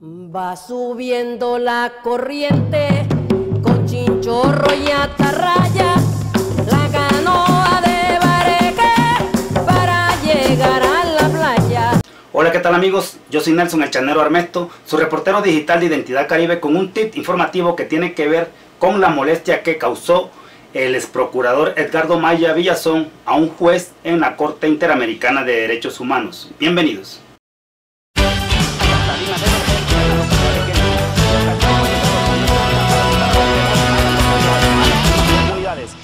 Va subiendo la corriente con chinchorro y atarraya, la canoa de Bareque para llegar a la playa. Hola, ¿qué tal amigos? Yo soy Nelson el Chanero Armesto, su reportero digital de Identidad Caribe, con un tip informativo que tiene que ver con la molestia que causó el exprocurador Edgardo Maya Villazón a un juez en la Corte Interamericana de Derechos Humanos. Bienvenidos.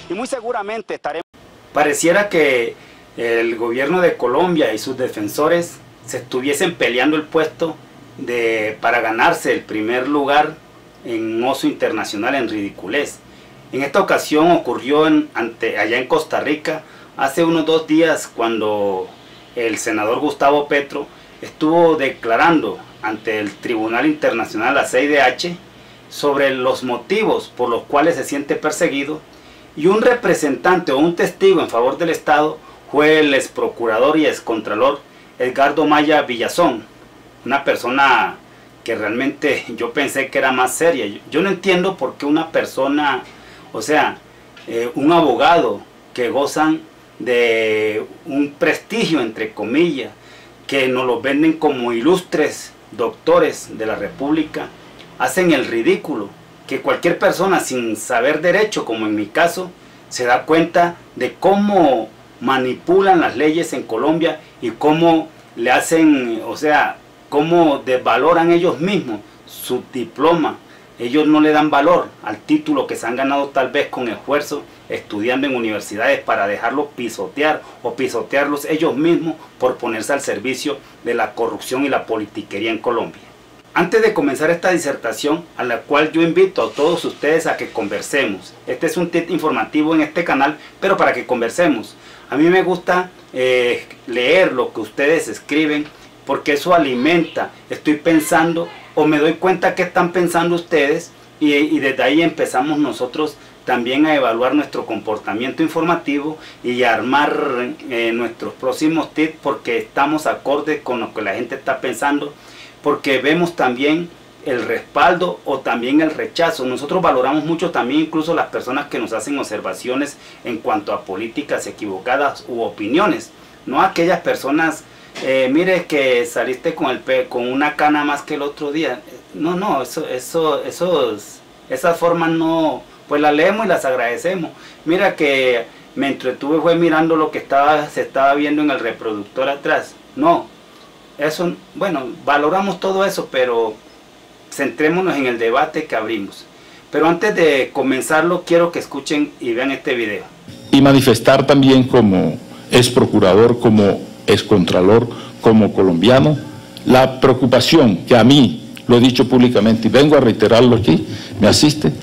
Y muy seguramente estaremos... Pareciera que el gobierno de Colombia y sus defensores se estuviesen peleando el puesto para ganarse el primer lugar en Oso Internacional en ridiculez. En esta ocasión ocurrió allá en Costa Rica hace unos 2 días, cuando el senador Gustavo Petro estuvo declarando ante el Tribunal Internacional, la CIDH, sobre los motivos por los cuales se siente perseguido, y un representante o un testigo en favor del Estado fue el exprocurador y excontralor Edgardo Maya Villazón, una persona que realmente yo pensé que era más seria. Yo no entiendo por qué una persona, o sea, un abogado que gozan de un prestigio, entre comillas, que nos los venden como ilustres doctores de la República, hacen el ridículo, que cualquier persona sin saber derecho, como en mi caso, se da cuenta de cómo manipulan las leyes en Colombia y cómo le hacen, o sea, cómo desvaloran ellos mismos su diploma. Ellos no le dan valor al título que se han ganado tal vez con esfuerzo estudiando en universidades, para dejarlos pisotear o pisotearlos ellos mismos por ponerse al servicio de la corrupción y la politiquería en Colombia. Antes de comenzar esta disertación, a la cual yo invito a todos ustedes a que conversemos. Este es un tip informativo en este canal, pero para que conversemos. A mí me gusta leer lo que ustedes escriben, porque eso alimenta. Estoy pensando, o me doy cuenta que están pensando ustedes, y desde ahí empezamos nosotros también a evaluar nuestro comportamiento informativo y a armar nuestros próximos tips, porque estamos acordes con lo que la gente está pensando, porque vemos también el respaldo o también el rechazo. Nosotros valoramos mucho también incluso las personas que nos hacen observaciones en cuanto a políticas equivocadas u opiniones, no aquellas personas, mire que saliste con una cana más que el otro día. No, esas formas no, pues las leemos y las agradecemos. Mira que me entretuve fue mirando lo que se estaba viendo en el reproductor atrás. No, eso, bueno, valoramos todo eso, pero centrémonos en el debate que abrimos. Pero antes de comenzarlo, quiero que escuchen y vean este video. Y manifestar también como ex procurador, como ex contralor, como colombiano, la preocupación que a mí, lo he dicho públicamente y vengo a reiterarlo aquí, me asiste,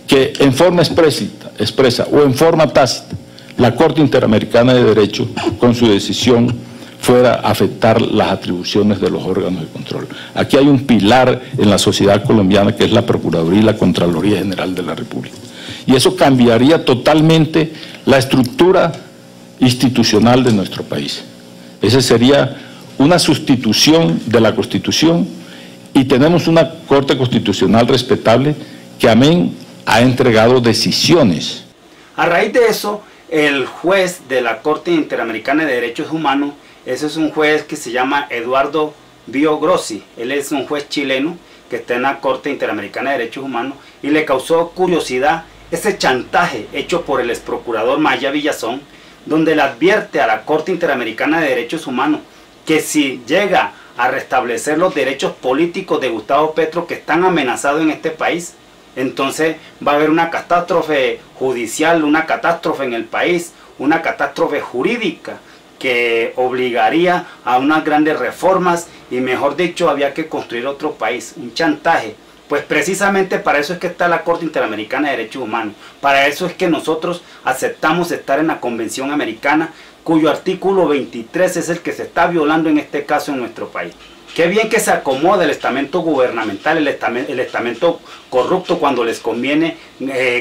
que en forma expresa o en forma tácita, la Corte Interamericana de Derecho, con su decisión, fuera a afectar las atribuciones de los órganos de control. Aquí hay un pilar en la sociedad colombiana, que es la Procuraduría y la Contraloría General de la República. Y eso cambiaría totalmente la estructura institucional de nuestro país. Esa sería una sustitución de la Constitución, y tenemos una Corte Constitucional respetable que, amén, ha entregado decisiones. A raíz de eso, el juez de la Corte Interamericana de Derechos Humanos, ese es un juez que se llama Eduardo Bio Grossi. Él es un juez chileno que está en la Corte Interamericana de Derechos Humanos, y le causó curiosidad ese chantaje hecho por el exprocurador Maya Villazón, donde le advierte a la Corte Interamericana de Derechos Humanos que si llega a restablecer los derechos políticos de Gustavo Petro, que están amenazados en este país, entonces va a haber una catástrofe judicial, una catástrofe en el país, una catástrofe jurídica que obligaría a unas grandes reformas, y mejor dicho, había que construir otro país. Un chantaje. Pues precisamente para eso es que está la Corte Interamericana de Derechos Humanos. Para eso es que nosotros aceptamos estar en la Convención Americana, cuyo artículo 23 es el que se está violando en este caso en nuestro país. Qué bien que se acomoda el estamento gubernamental, el estamento corrupto, cuando les conviene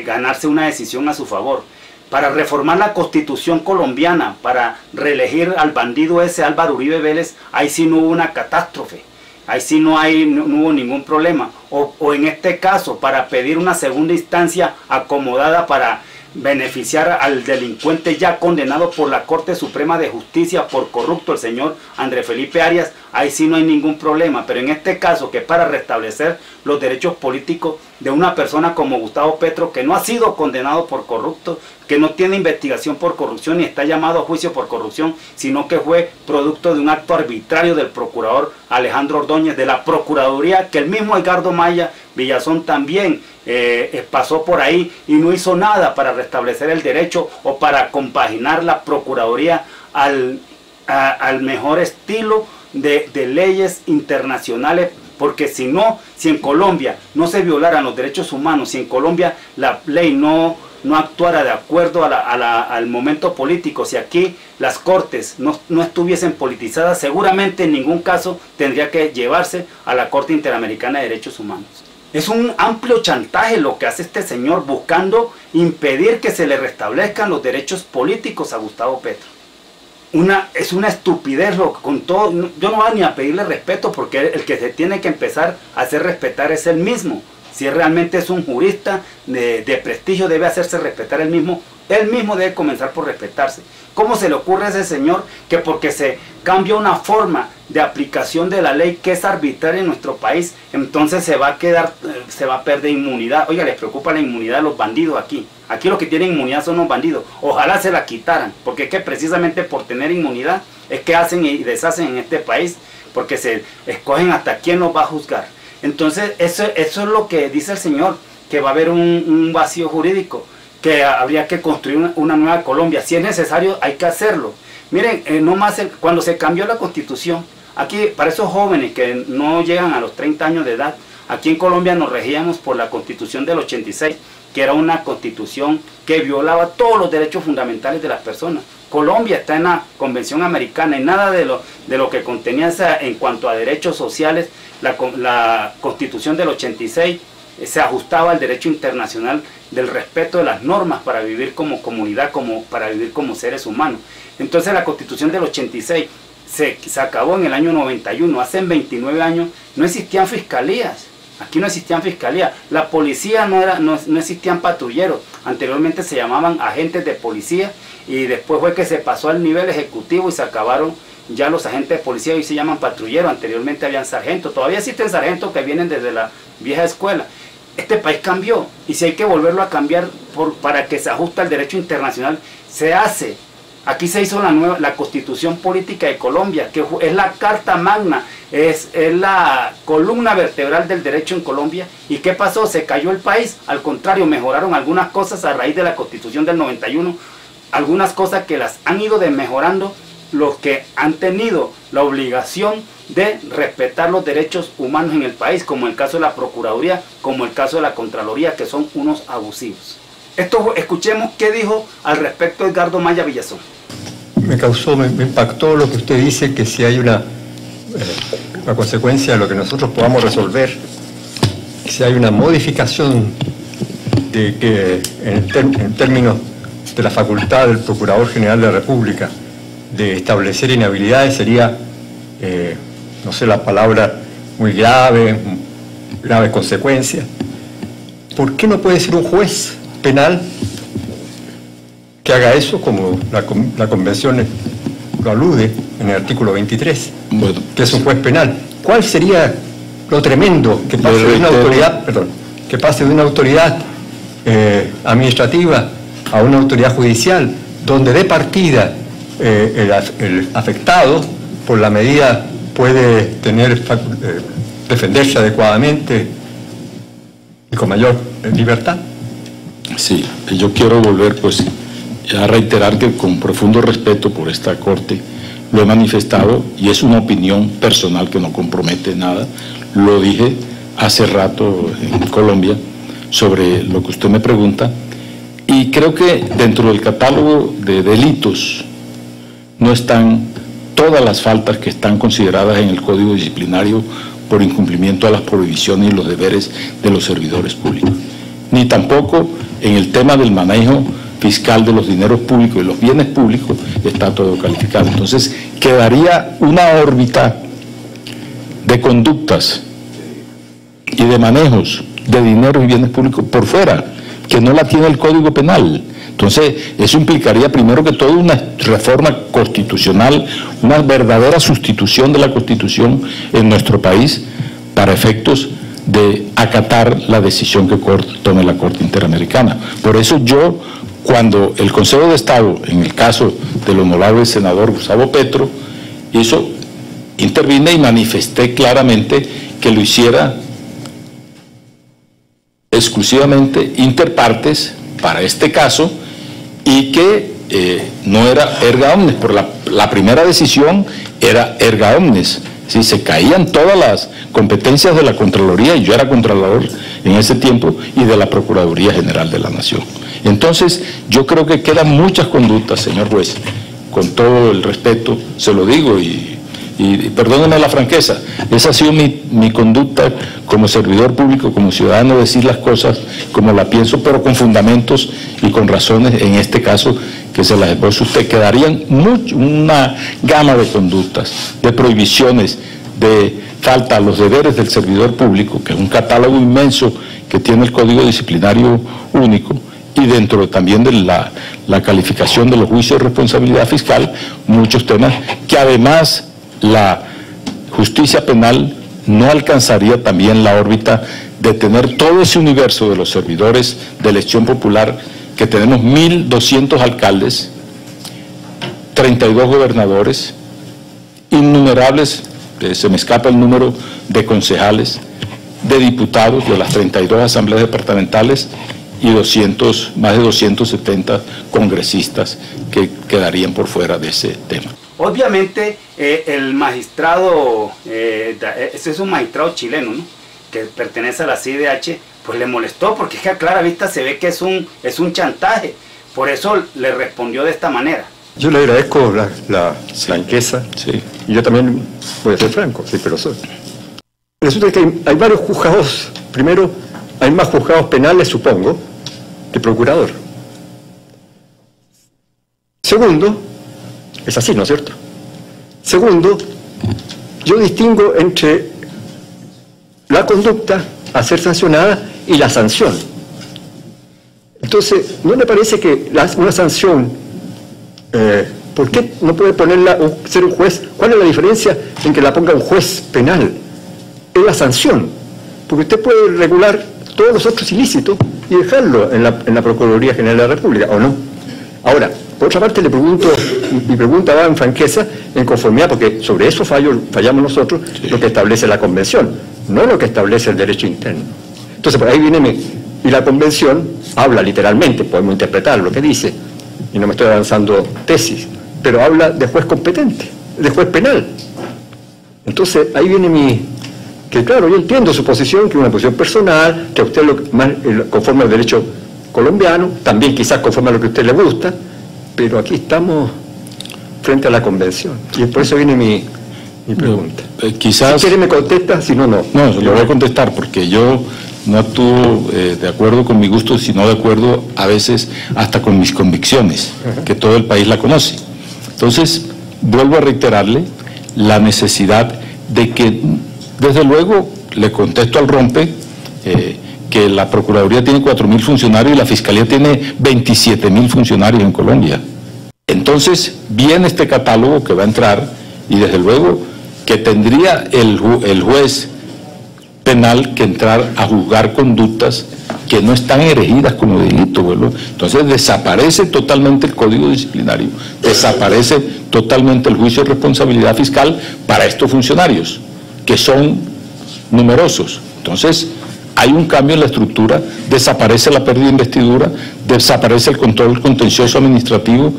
ganarse una decisión a su favor. Para reformar la Constitución colombiana, para reelegir al bandido ese Álvaro Uribe Vélez, ahí sí no hubo una catástrofe. ahí sí no hubo ningún problema. O en este caso, para pedir una segunda instancia acomodada para beneficiar al delincuente ya condenado por la Corte Suprema de Justicia por corrupto, el señor Andrés Felipe Arias, ahí sí no hay ningún problema. Pero en este caso, que es para restablecer los derechos políticos de una persona como Gustavo Petro, que no ha sido condenado por corrupto, que no tiene investigación por corrupción ni está llamado a juicio por corrupción, sino que fue producto de un acto arbitrario del procurador Alejandro Ordóñez, de la Procuraduría, que el mismo Edgardo Maya Villazón también pasó por ahí y no hizo nada para restablecer el derecho o para compaginar la Procuraduría al mejor estilo de leyes internacionales. Porque si en Colombia no se violaran los derechos humanos, si en Colombia la ley no actuara de acuerdo al momento político, si aquí las cortes no estuviesen politizadas, seguramente en ningún caso tendría que llevarse a la Corte Interamericana de Derechos Humanos. Es un amplio chantaje lo que hace este señor, buscando impedir que se le restablezcan los derechos políticos a Gustavo Petro. Es una estupidez, con todo. Yo no voy ni a pedirle respeto, porque el que se tiene que empezar a hacer respetar es él mismo. Si realmente es un jurista de prestigio, debe hacerse respetar él mismo debe comenzar por respetarse. ¿Cómo se le ocurre a ese señor que porque se cambia una forma de aplicación de la ley que es arbitraria en nuestro país, entonces se va a perder inmunidad? Oiga, les preocupa la inmunidad de los bandidos aquí. Aquí los que tienen inmunidad son los bandidos. Ojalá se la quitaran, porque es que precisamente por tener inmunidad es que hacen y deshacen en este país, porque se escogen hasta quién los va a juzgar. Entonces eso es lo que dice el señor, que va a haber un vacío jurídico, que habría que construir una nueva Colombia. Si es necesario, hay que hacerlo. Miren, cuando se cambió la Constitución, aquí para esos jóvenes que no llegan a los 30 años de edad, aquí en Colombia nos regíamos por la Constitución del 86, que era una Constitución que violaba todos los derechos fundamentales de las personas. Colombia está en la Convención Americana y nada de lo que contenía en cuanto a derechos sociales, la Constitución del 86 se ajustaba al derecho internacional del respeto de las normas para vivir como comunidad, para vivir como seres humanos. Entonces la Constitución del 86 se acabó en el año 91, hace 29 años no existían fiscalías. Aquí no existían fiscalías, la policía no existían patrulleros, anteriormente se llamaban agentes de policía y después fue que se pasó al nivel ejecutivo y se acabaron ya los agentes de policía, hoy se llaman patrulleros, anteriormente habían sargentos, todavía existen sargentos que vienen desde la vieja escuela. Este país cambió y si hay que volverlo a cambiar para que se ajuste al derecho internacional, se hace. Aquí se hizo la Constitución Política de Colombia, que es la Carta Magna, es la columna vertebral del derecho en Colombia. ¿Y qué pasó? ¿Se cayó el país? Al contrario, mejoraron algunas cosas a raíz de la Constitución del 91, algunas cosas que las han ido mejorando los que han tenido la obligación de respetar los derechos humanos en el país, como el caso de la Procuraduría, como el caso de la Contraloría, que son unos abusivos. Escuchemos qué dijo al respecto Edgardo Maya Villazón. Me impactó lo que usted dice, que si hay una consecuencia de lo que nosotros podamos resolver, si hay una modificación de que en términos de la facultad del Procurador General de la República de establecer inhabilidades, sería, no sé la palabra, muy grave consecuencia. ¿Por qué no puede ser un juez penal que haga eso, como la Convención lo alude en el artículo 23, bueno, que es un juez penal? ¿Cuál sería lo tremendo que pase de una autoridad, que pase de una autoridad administrativa a una autoridad judicial, donde de partida el afectado por la medida puede defenderse adecuadamente y con mayor libertad? Sí, yo quiero volver pues a reiterar que con profundo respeto por esta Corte lo he manifestado y es una opinión personal que no compromete nada. Lo dije hace rato en Colombia sobre lo que usted me pregunta y creo que dentro del catálogo de delitos no están todas las faltas que están consideradas en el Código Disciplinario por incumplimiento a las prohibiciones y los deberes de los servidores públicos, ni tampoco en el tema del manejo fiscal de los dineros públicos y los bienes públicos está todo calificado. Entonces quedaría una órbita de conductas y de manejos de dinero y bienes públicos por fuera, que no la tiene el Código Penal. Entonces, eso implicaría primero que todo una reforma constitucional, una verdadera sustitución de la Constitución en nuestro país para efectos de acatar la decisión que tome la Corte Interamericana. Por eso yo, cuando el Consejo de Estado, en el caso del honorable senador Gustavo Petro, intervine y manifesté claramente que lo hiciera exclusivamente interpartes para este caso y que no era erga omnes, por la primera decisión era erga omnes, ¿sí? Se caían todas las competencias de la Contraloría, y yo era Contralor en ese tiempo, y de la Procuraduría General de la Nación. Entonces, yo creo que quedan muchas conductas, señor juez, con todo el respeto, se lo digo, y perdónenme la franqueza, esa ha sido mi conducta como servidor público, como ciudadano, decir las cosas como la pienso, pero con fundamentos y con razones, en este caso, que se las expuso usted. Quedarían una gama de conductas, de prohibiciones, de falta a los deberes del servidor público, que es un catálogo inmenso que tiene el Código Disciplinario Único, y dentro también de la calificación de los juicios de responsabilidad fiscal, muchos temas que además la justicia penal no alcanzaría también la órbita de tener todo ese universo de los servidores de elección popular, que tenemos 1.200 alcaldes, 32 gobernadores, innumerables, se me escapa el número de concejales, de diputados de las 32 asambleas departamentales y más de 270 congresistas que quedarían por fuera de ese tema. Obviamente el magistrado, ese es un magistrado chileno, ¿no?, que pertenece a la CIDH, pues le molestó, porque es que a clara vista se ve que es un chantaje, por eso le respondió de esta manera. Yo le agradezco la franqueza, sí. Y yo también voy a ser franco, sí, pero soy. Resulta que hay varios juzgados. Primero, hay más juzgados penales, supongo, que procurador. Segundo, es así, ¿no es cierto? Segundo, yo distingo entre la conducta a ser sancionada y la sanción. Entonces, ¿no le parece que una sanción, por qué no puede ponerla ser un juez? ¿Cuál es la diferencia en que la ponga un juez penal? Es la sanción, porque usted puede regular todos los otros ilícitos y dejarlo en la Procuraduría General de la República, ¿o no? Ahora, por otra parte, le pregunto, mi pregunta va en franqueza, en conformidad, porque sobre eso fallamos nosotros, sí, lo que establece la Convención, no lo que establece el derecho interno. Entonces, por ahí viene y la Convención habla literalmente, podemos interpretar lo que dice, y no me estoy avanzando tesis, pero habla de juez competente, de juez penal. Entonces, ahí viene que claro, yo entiendo su posición, que es una posición personal, que a usted conforme al derecho colombiano, también quizás conforme a lo que a usted le gusta, pero aquí estamos frente a la Convención, y por eso viene mi pregunta. Quizás, si quiere me contesta, si no, no. No, lo voy a contestar, porque yo no actúo de acuerdo con mi gusto, sino de acuerdo a veces hasta con mis convicciones, que todo el país la conoce. Entonces, vuelvo a reiterarle la necesidad de que, desde luego, le contesto al rompe, que la Procuraduría tiene 4.000 funcionarios y la Fiscalía tiene 27.000 funcionarios en Colombia. Entonces, viene este catálogo que va a entrar, y desde luego que tendría el juez penal que entrar a juzgar conductas que no están erigidas como delito, ¿verdad? Entonces desaparece totalmente el Código Disciplinario, desaparece totalmente el juicio de responsabilidad fiscal para estos funcionarios, que son numerosos. Entonces, hay un cambio en la estructura, desaparece la pérdida de investidura, desaparece el control contencioso administrativo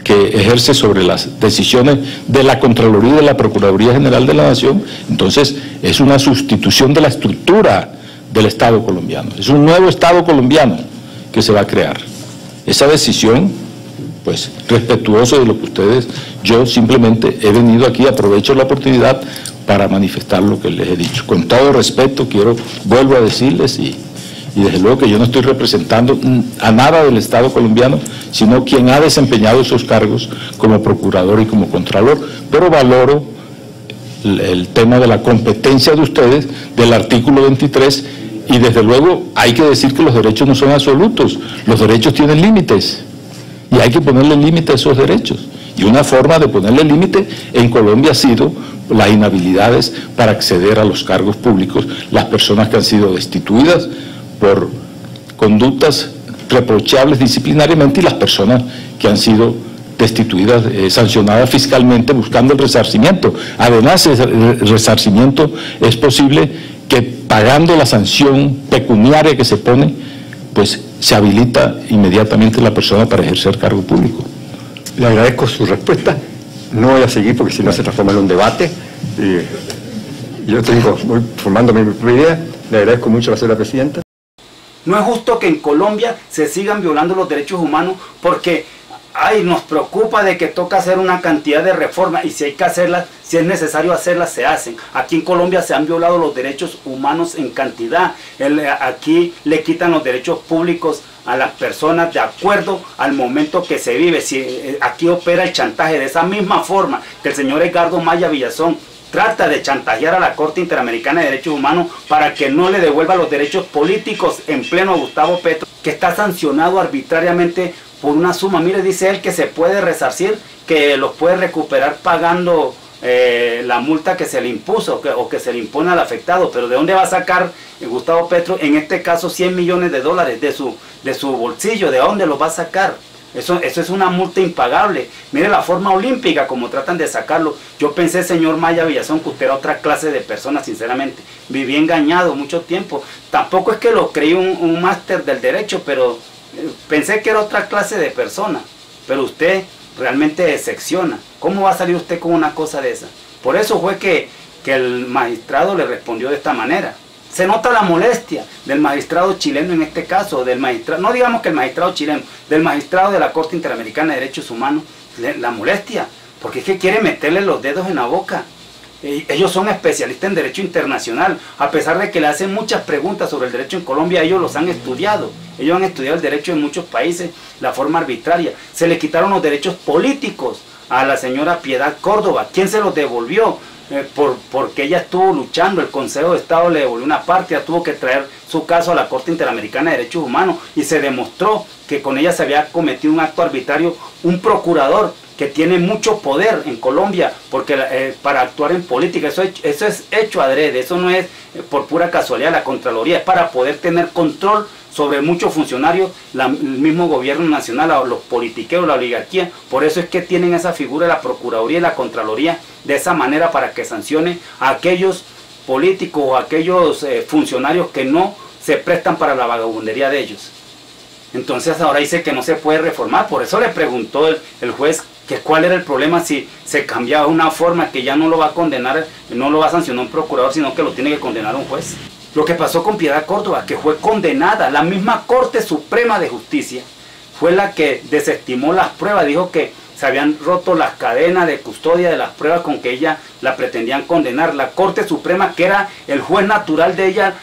que ejerce sobre las decisiones de la Contraloría y de la Procuraduría General de la Nación. Entonces, es una sustitución de la estructura del Estado colombiano. Es un nuevo Estado colombiano que se va a crear. Esa decisión, pues, respetuoso de lo que ustedes, yo simplemente he venido aquí, aprovecho la oportunidad para manifestar lo que les he dicho. Con todo respeto, vuelvo a decirles, y desde luego que yo no estoy representando a nada del Estado colombiano, sino quien ha desempeñado esos cargos como procurador y como contralor, pero valoro el tema de la competencia de ustedes, del artículo 23, y desde luego hay que decir que los derechos no son absolutos, los derechos tienen límites, y hay que ponerle límite a esos derechos. Y una forma de ponerle límite en Colombia ha sido las inhabilidades para acceder a los cargos públicos, las personas que han sido destituidas por conductas reprochables disciplinariamente y las personas que han sido destituidas, sancionadas fiscalmente buscando el resarcimiento. Además, el resarcimiento es posible que pagando la sanción pecuniaria que se pone, pues se habilita inmediatamente la persona para ejercer cargo público. Le agradezco su respuesta. No voy a seguir porque si no se transforma en un debate. Yo voy formándome mi propia idea. Le agradezco mucho a la señora presidenta. No es justo que en Colombia se sigan violando los derechos humanos porque nos preocupa de que toca hacer una cantidad de reformas y si hay que hacerlas, si es necesario hacerlas, se hacen. Aquí en Colombia se han violado los derechos humanos en cantidad. Aquí le quitan los derechos públicos a las personas de acuerdo al momento que se vive. Aquí opera el chantaje de esa misma forma que el señor Edgardo Maya Villazón trata de chantajear a la Corte Interamericana de Derechos Humanos para que no le devuelva los derechos políticos en pleno Gustavo Petro, que está sancionado arbitrariamente por una suma. Mire, dice él que se puede resarcir, que los puede recuperar pagando la multa que se le impuso o que se le impone al afectado. Pero ¿de dónde va a sacar Gustavo Petro, en este caso, 100 millones de dólares de su bolsillo? ¿De dónde los va a sacar? Eso es una multa impagable. Mire la forma olímpica como tratan de sacarlo. Yo pensé, señor Maya Villazón, que usted era otra clase de persona, sinceramente. Viví engañado mucho tiempo. Tampoco es que lo creí un máster del derecho, pero pensé que era otra clase de persona. Pero usted realmente decepciona. ¿Cómo va a salir usted con una cosa de esa? Por eso fue que el magistrado le respondió de esta manera. Se nota la molestia del magistrado chileno en este caso, del magistrado, no digamos que el magistrado chileno, del magistrado de la Corte Interamericana de Derechos Humanos, la molestia, porque es que quiere meterle los dedos en la boca. Ellos son especialistas en derecho internacional, a pesar de que le hacen muchas preguntas sobre el derecho en Colombia, ellos los han estudiado. Ellos han estudiado el derecho en muchos países, la forma arbitraria. Se le quitaron los derechos políticos a la señora Piedad Córdoba. ¿Quién se los devolvió? Porque ella estuvo luchando, el Consejo de Estado le devolvió una parte, ella tuvo que traer su caso a la Corte Interamericana de Derechos Humanos y se demostró que con ella se había cometido un acto arbitrario, un procurador que tiene mucho poder en Colombia porque para actuar en política, eso es hecho adrede, eso no es por pura casualidad. La Contraloría es para poder tener control sobre muchos funcionarios, el mismo gobierno nacional, los politiqueros, la oligarquía. Por eso es que tienen esa figura de la Procuraduría y la Contraloría de esa manera, para que sancione a aquellos políticos o a aquellos funcionarios que no se prestan para la vagabundería de ellos. Entonces ahora dice que no se puede reformar. Por eso le preguntó el juez que cuál era el problema si se cambiaba una forma, que ya no lo va a condenar, no lo va a sancionar un procurador, sino que lo tiene que condenar un juez. Lo que pasó con Piedad Córdoba, que fue condenada, la misma Corte Suprema de Justicia fue la que desestimó las pruebas, dijo que se habían roto las cadenas de custodia de las pruebas con que ella la pretendían condenar. La Corte Suprema, que era el juez natural de ella,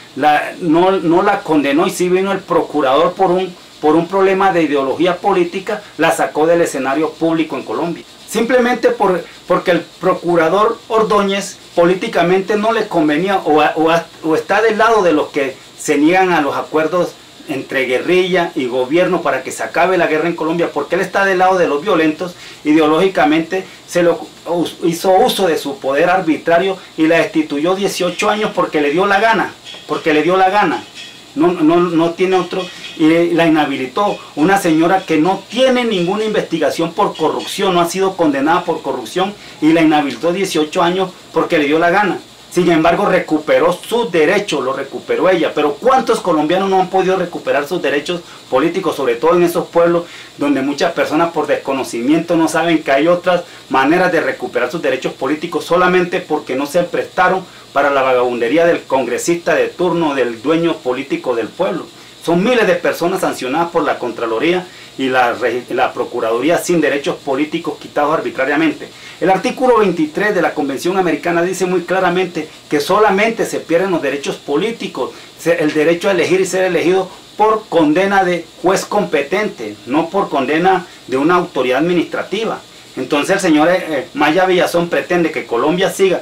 no la condenó, y sí vino el procurador por un problema de ideología política, la sacó del escenario público en Colombia. Simplemente porque el procurador Ordóñez políticamente no le convenía o está del lado de los que se niegan a los acuerdos entre guerrilla y gobierno para que se acabe la guerra en Colombia, porque él está del lado de los violentos. Ideológicamente hizo uso de su poder arbitrario y la destituyó 18 años porque le dio la gana, no tiene otro, y la inhabilitó. Una señora que no tiene ninguna investigación por corrupción, no ha sido condenada por corrupción, y la inhabilitó 18 años porque le dio la gana. Sin embargo, recuperó sus derechos, lo recuperó ella. Pero ¿cuántos colombianos no han podido recuperar sus derechos políticos? Sobre todo en esos pueblos donde muchas personas por desconocimiento no saben que hay otras maneras de recuperar sus derechos políticos, solamente porque no se prestaron para la vagabundería del congresista de turno, del dueño político del pueblo. Son miles de personas sancionadas por la Contraloría y la Procuraduría sin derechos políticos quitados arbitrariamente. El artículo 23 de la Convención Americana dice muy claramente que solamente se pierden los derechos políticos, el derecho a elegir y ser elegido por condena de juez competente, no por condena de una autoridad administrativa. Entonces el señor Maya Villazón pretende que Colombia siga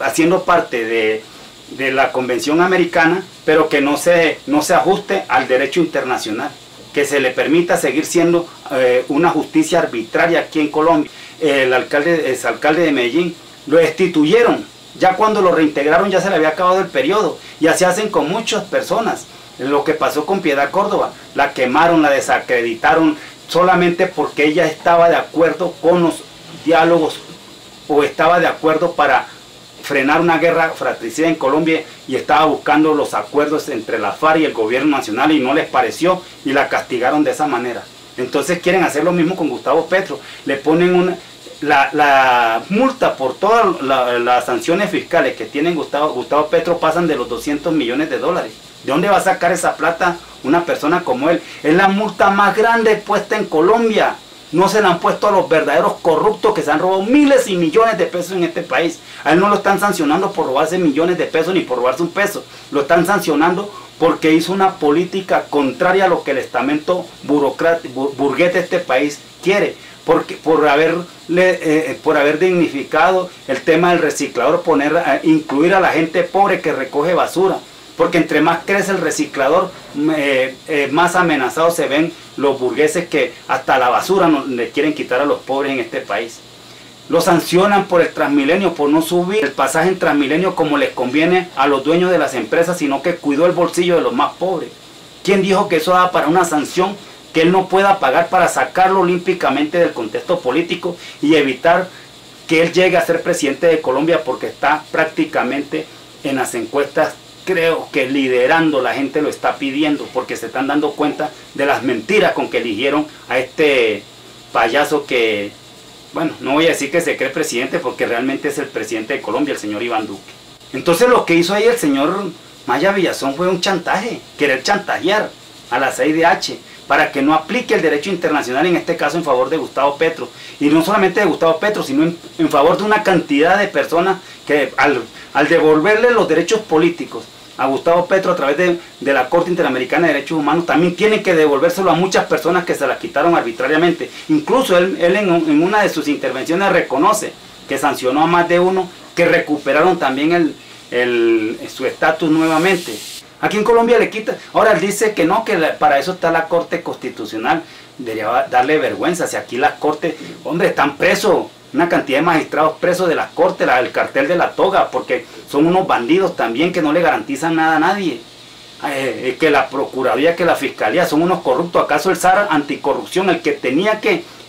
haciendo parte de la Convención Americana, pero que no se ajuste al derecho internacional, que se le permita seguir siendo una justicia arbitraria aquí en Colombia. El exalcalde de Medellín lo destituyeron, ya cuando lo reintegraron ya se le había acabado el periodo, y así hacen con muchas personas. Lo que pasó con Piedad Córdoba, la quemaron, la desacreditaron, solamente porque ella estaba de acuerdo con los diálogos o estaba de acuerdo para frenar una guerra fratricida en Colombia y estaba buscando los acuerdos entre la FARC y el gobierno nacional y no les pareció y la castigaron de esa manera. Entonces quieren hacer lo mismo con Gustavo Petro, le ponen la multa por todas las sanciones fiscales que tienen Gustavo Petro pasan de los 200 millones de dólares. ¿De dónde va a sacar esa plata una persona como él? Es la multa más grande puesta en Colombia. No se la han puesto a los verdaderos corruptos que se han robado miles y millones de pesos en este país. A él no lo están sancionando por robarse millones de pesos ni por robarse un peso. Lo están sancionando porque hizo una política contraria a lo que el estamento burgués de este país quiere. Por haber dignificado el tema del reciclador, incluir a la gente pobre que recoge basura. Porque entre más crece el reciclador, más amenazados se ven los burgueses que hasta la basura le quieren quitar a los pobres en este país. Lo sancionan por el Transmilenio, por no subir el pasaje en Transmilenio como les conviene a los dueños de las empresas, sino que cuidó el bolsillo de los más pobres. ¿Quién dijo que eso daba para una sanción que él no pueda pagar para sacarlo olímpicamente del contexto político y evitar que él llegue a ser presidente de Colombia, porque está prácticamente en las encuestas? Creo que liderando, la gente lo está pidiendo porque se están dando cuenta de las mentiras con que eligieron a este payaso que, bueno, no voy a decir que se cree presidente porque realmente es el presidente de Colombia, el señor Iván Duque. Entonces lo que hizo ahí el señor Maya Villazón fue un chantaje, querer chantajear a la CIDH para que no aplique el derecho internacional, en este caso en favor de Gustavo Petro. Y no solamente de Gustavo Petro, sino en favor de una cantidad de personas que al devolverle los derechos políticos a Gustavo Petro a través de la Corte Interamericana de Derechos Humanos, también tienen que devolvérselo a muchas personas que se las quitaron arbitrariamente. Incluso él en una de sus intervenciones reconoce que sancionó a más de uno que recuperaron también su estatus nuevamente. Aquí en Colombia le quita. Ahora él dice que no, que para eso está la Corte Constitucional. Debería darle vergüenza si aquí las cortes, hombre, están presos. Una cantidad de magistrados presos de las cortes, el cartel de la toga, porque son unos bandidos también que no le garantizan nada a nadie. Que la Procuraduría, que la Fiscalía son unos corruptos. ¿Acaso el SAR anticorrupción, el que tenía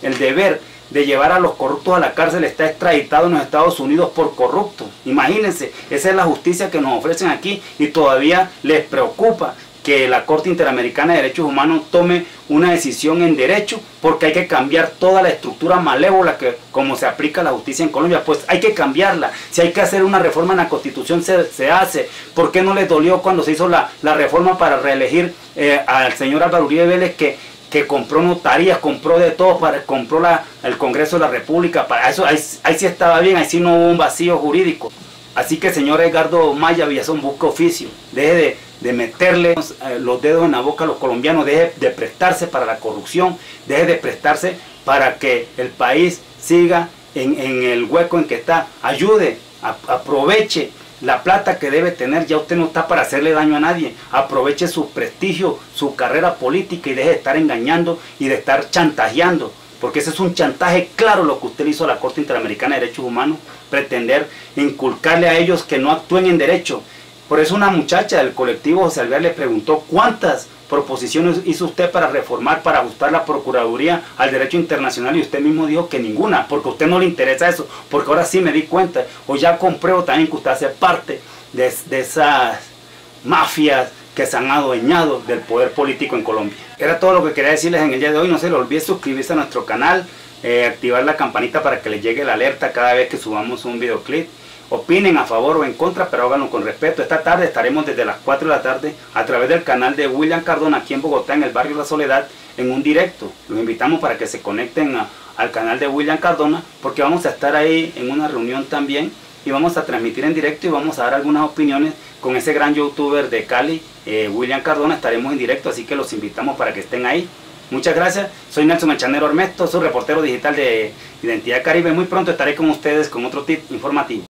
el deber de llevar a los corruptos a la cárcel, está extraditado en los Estados Unidos por corruptos? Imagínense, esa es la justicia que nos ofrecen aquí y todavía les preocupa que la Corte Interamericana de Derechos Humanos tome una decisión en derecho, porque hay que cambiar toda la estructura malévola que como se aplica la justicia en Colombia. Pues hay que cambiarla. Si hay que hacer una reforma en la Constitución, se hace. ¿Por qué no les dolió cuando se hizo la reforma para reelegir al señor Álvaro Uribe Vélez, que compró notarías, compró de todo, compró el Congreso de la República? Para eso ahí sí estaba bien, ahí sí no hubo un vacío jurídico. Así que, señor Edgardo Maya Villazón, busque oficio, deje de meterle los dedos en la boca a los colombianos, deje de prestarse para la corrupción, deje de prestarse para que el país siga en el hueco en que está. Ayude, aproveche la plata que debe tener. Ya usted no está para hacerle daño a nadie. Aproveche su prestigio, su carrera política, y deje de estar engañando y de estar chantajeando, porque ese es un chantaje claro lo que usted le hizo a la Corte Interamericana de Derechos Humanos, pretender inculcarle a ellos que no actúen en derecho. Por eso una muchacha del colectivo José Alvear le preguntó cuántas proposiciones hizo usted para reformar, para ajustar la Procuraduría al derecho internacional, y usted mismo dijo que ninguna, porque a usted no le interesa eso, porque ahora sí me di cuenta, o ya compruebo también que usted hace parte de esas mafias que se han adueñado del poder político en Colombia. Era todo lo que quería decirles en el día de hoy. No se les olvide suscribirse a nuestro canal, activar la campanita para que les llegue la alerta cada vez que subamos un videoclip. Opinen a favor o en contra, pero háganlo con respeto. Esta tarde estaremos desde las 4 de la tarde a través del canal de William Cardona aquí en Bogotá, en el barrio La Soledad, en un directo. Los invitamos para que se conecten al canal de William Cardona, porque vamos a estar ahí en una reunión también y vamos a transmitir en directo y vamos a dar algunas opiniones con ese gran youtuber de Cali, William Cardona. Estaremos en directo, así que los invitamos para que estén ahí. Muchas gracias. Soy Nelson Melchanero Armesto, soy reportero digital de Identidad Caribe. Muy pronto estaré con ustedes con otro tip informativo.